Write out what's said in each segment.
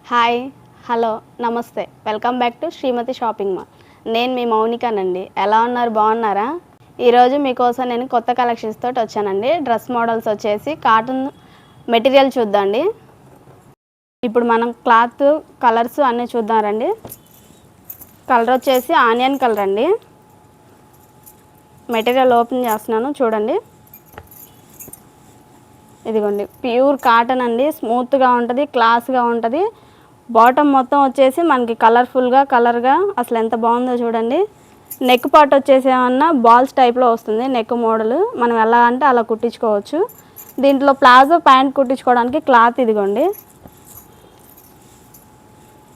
Hi hello నమస్తే welcome back to Srimathi shopping mall. నేను మీ మౌనికానండి. ఎలా ఉన్నారు? బాగున్నారా? ఈరోజు మీకోసం నేను కొత్త కలెక్షన్స్ తోటి వచ్చానండి. డ్రెస్ మోడల్స్ వచ్చేసి కాటన్ మెటీరియల్ చూద్దాండి. ఇప్పుడు మనం క్లాత్ కలర్స్ అన్నీ చూద్దామండి. కలర్ వచ్చేసి ఆనియన్ కలర్ అండి. మెటీరియల్ ఓపెన్ చేస్తున్నాను, చూడండి. ఇదిగోండి, ప్యూర్ కాటన్ అండి. స్మూత్గా ఉంటుంది, క్లాస్గా ఉంటుంది. బాటమ్ మొత్తం వచ్చేసి మనకి కలర్గా అసలు ఎంత బాగుందో చూడండి. నెక్ పార్ట్ వచ్చేసి ఏమన్నా బాల్స్ టైప్లో వస్తుంది. నెక్ మోడల్ మనం ఎలా అంటే అలా కుట్టించుకోవచ్చు. దీంట్లో ప్లాజో ప్యాంట్ కుట్టించుకోవడానికి క్లాత్ ఇదిగోండి.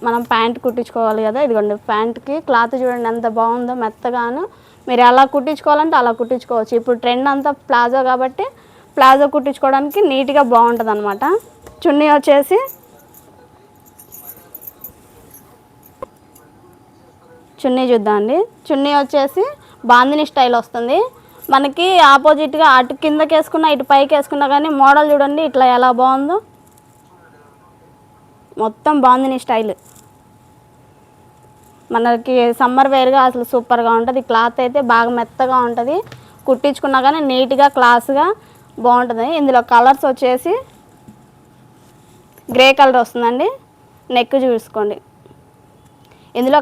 మనం ప్యాంట్ కుట్టించుకోవాలి కదా, ఇదిగోండి ప్యాంట్కి క్లాత్ చూడండి ఎంత బాగుందో, మెత్తగాను. మీరు ఎలా కుట్టించుకోవాలంటే అలా కుట్టించుకోవచ్చు. ఇప్పుడు ట్రెండ్ అంతా ప్లాజో కాబట్టి ప్లాజో కుట్టించుకోవడానికి నీట్గా బాగుంటుంది అనమాట. చున్నీ వచ్చేసి చున్నీ చూద్దామండి. చున్నీ వచ్చేసి బాందిని స్టైల్ వస్తుంది. మనకి ఆపోజిట్గా అటు కిందకి వేసుకున్నా ఇటు పైకి వేసుకున్నా కానీ మోడల్ చూడండి ఇట్లా ఎలా బాగుందో. మొత్తం బాందిని స్టైల్, మనకి సమ్మర్ వేర్గా అసలు సూపర్గా ఉంటుంది. క్లాత్ అయితే బాగా మెత్తగా ఉంటుంది. కుట్టించుకున్నా కానీ నీట్గా క్లాస్గా బాగుంటుంది. ఇందులో కలర్స్ వచ్చేసి గ్రే కలర్ వస్తుందండి. నెక్ చూసుకోండి. ఇందులో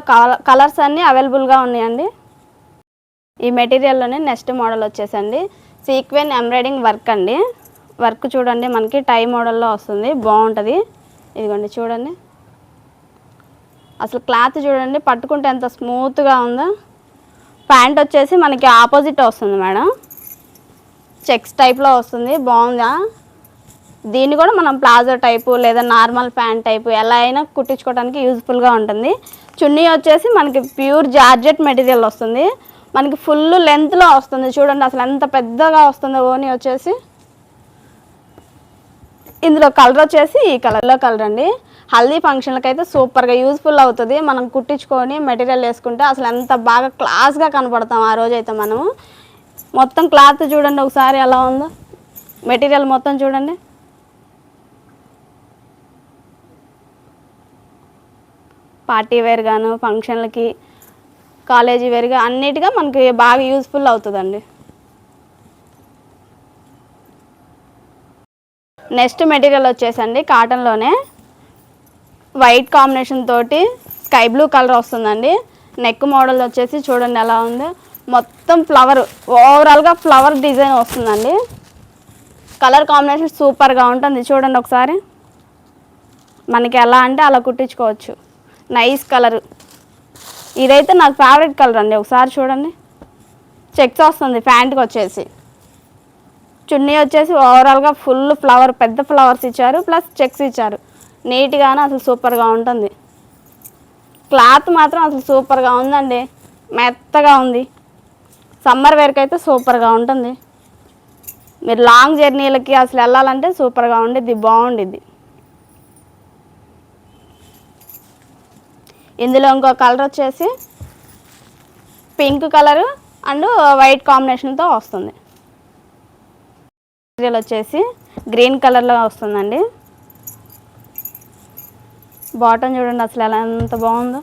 కలర్స్ అన్నీ అవైలబుల్గా ఉన్నాయండి. ఈ మెటీరియల్లోనే నెక్స్ట్ మోడల్ వచ్చేసండి సీక్వెన్ ఎంబ్రాయిడింగ్ వర్క్ అండి. వర్క్ చూడండి మనకి టై మోడల్లో వస్తుంది, బాగుంటుంది. ఇదిగోండి చూడండి, అసలు క్లాత్ చూడండి పట్టుకుంటే ఎంత స్మూత్గా ఉందో. ప్యాంట్ వచ్చేసి మనకి ఆపోజిట్ వస్తుంది మేడం, చెక్స్ టైప్లో వస్తుంది, బాగుందా. దీన్ని కూడా మనం ప్లాజో టైపు లేదా నార్మల్ ప్యాంట్ టైపు ఎలా అయినా కుట్టించుకోవడానికి యూజ్ఫుల్గా ఉంటుంది. చున్నీ వచ్చేసి మనకి ప్యూర్ జార్జెట్ మెటీరియల్ వస్తుంది. మనకి ఫుల్ లెంత్లో వస్తుంది చూడండి, అసలు ఎంత పెద్దగా వస్తుందో ఓనీ వచ్చేసి. ఇందులో కలర్ వచ్చేసి ఈ కలర్ అండి. హల్దీ ఫంక్షన్లకు అయితే సూపర్గా యూజ్ఫుల్ అవుతుంది. మనం కుట్టించుకొని మెటీరియల్ వేసుకుంటే అసలు ఎంత బాగా క్లాస్గా కనపడతాం ఆ రోజైతే మనము. మొత్తం క్లాత్ చూడండి ఒకసారి ఎలా ఉందో, మెటీరియల్ మొత్తం చూడండి. పార్టీ వేర్గాను, ఫంక్షన్లకి, కాలేజీ వేర్గా అన్నిటిగా మనకి బాగా యూజ్ఫుల్ అవుతుందండి. నెక్స్ట్ మెటీరియల్ వచ్చేసండి కాటన్లోనే వైట్ కాంబినేషన్ తోటి స్కై బ్లూ కలర్ వస్తుందండి. నెక్ మోడల్ వచ్చేసి చూడండి ఎలా ఉందో, మొత్తం ఫ్లవర్, ఓవరాల్గా ఫ్లవర్ డిజైన్ వస్తుందండి. కలర్ కాంబినేషన్ సూపర్గా ఉంటుంది చూడండి ఒకసారి. మనకి ఎలా అంటే అలా కుట్టించుకోవచ్చు. నైస్ కలర్, ఇదైతే నాకు ఫేవరెట్ కలర్ అండి. ఒకసారి చూడండి, చెక్స్ వస్తుంది ప్యాంట్కి వచ్చేసి. చున్నీ వచ్చేసి ఓవరాల్గా ఫుల్ ఫ్లవర్, పెద్ద ఫ్లవర్స్ ఇచ్చారు, ప్లస్ చెక్స్ ఇచ్చారు. నీట్గానే అసలు సూపర్గా ఉంటుంది. క్లాత్ మాత్రం అసలు సూపర్గా ఉందండి, మెత్తగా ఉంది. సమ్మర్ వేర్కి అయితే సూపర్గా ఉంటుంది. మీరు లాంగ్ జర్నీలకి అసలు వెళ్ళాలంటే సూపర్గా ఉండిద్ది, బాగుండిద్ది. ఇందులో ఇంకో కలర్ వచ్చేసి పింక్ కలరు అండ్ వైట్ కాంబినేషన్తో వస్తుంది. మెటీరియల్ వచ్చేసి గ్రీన్ కలర్లో వస్తుందండి. బాటమ్ చూడండి అసలు ఎలా ఎంత బాగుందో.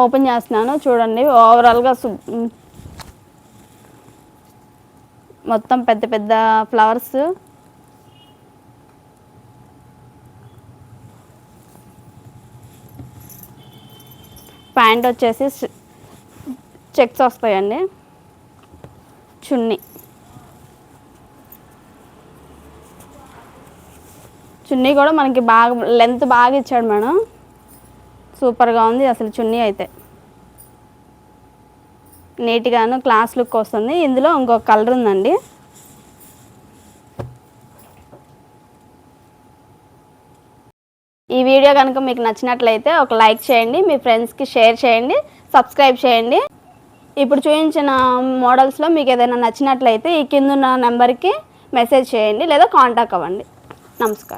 ఓపెన్ చేస్తున్నాను చూడండి. ఓవరాల్గా మొత్తం పెద్ద పెద్ద ఫ్లవర్స్. ప్యాంట్ వచ్చేసి చెక్స్ వస్తాయండి. చున్నీ కూడా మనకి బాగా లెంత్ బాగా ఇచ్చాడు మేడం, సూపర్గా ఉంది అసలు. చున్నీ అయితే నీట్గాను క్లాస్ లుక్ వస్తుంది. ఇందులో ఇంకొక కలర్ ఉందండి. ఈ వీడియో కనుక మీకు నచ్చినట్లయితే ఒక లైక్ చేయండి, మీ ఫ్రెండ్స్కి షేర్ చేయండి, సబ్స్క్రైబ్ చేయండి. ఇప్పుడు చూపించిన మోడల్స్లో మీకు ఏదైనా నచ్చినట్లయితే ఈ కింద ఉన్న నెంబర్కి మెసేజ్ చేయండి లేదా కాంటాక్ట్ అవ్వండి. నమస్కారం.